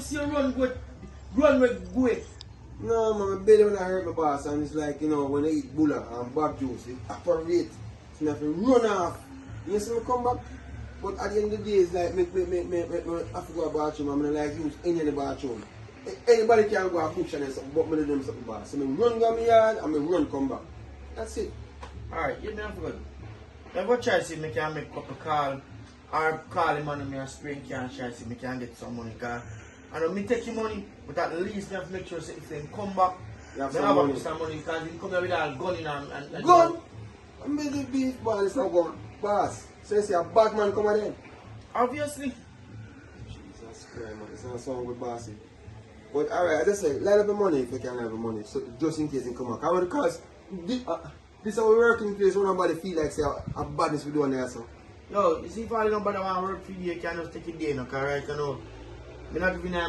See you run with good. No, man, my belly when I hurt my boss, and it's like, you know, when I eat bulla and bag juice, it operate. So I have to run off. You see me come back? But at the end of the day, it's like, I have to go to the bathroom, I'm going to like use any of the bathroom. Anybody can go and push and something, but me do them something bad. So I run go my yard and I run come back. That's it. Alright, you never good. I go try to see if I can make a couple call or call him on me a spring can try to see if I can get some money. Cause I know me take your money, but at least I have to make sure if they come back, You have they some have money. some money because they come here with a gun in and Gun? I made the beef ball, it's not gun. Boss. So you see a bad man come again? Obviously. Jesus Christ, man. It's not so good, bossy. But alright, as I say, line up the money if you can have the money. So just in case it come back. How because this is our working place when nobody feel like say a badness we do on there so. Yo, you see if I nobody want to work for you, you can just take it there, no? Cause right now, I'm not giving them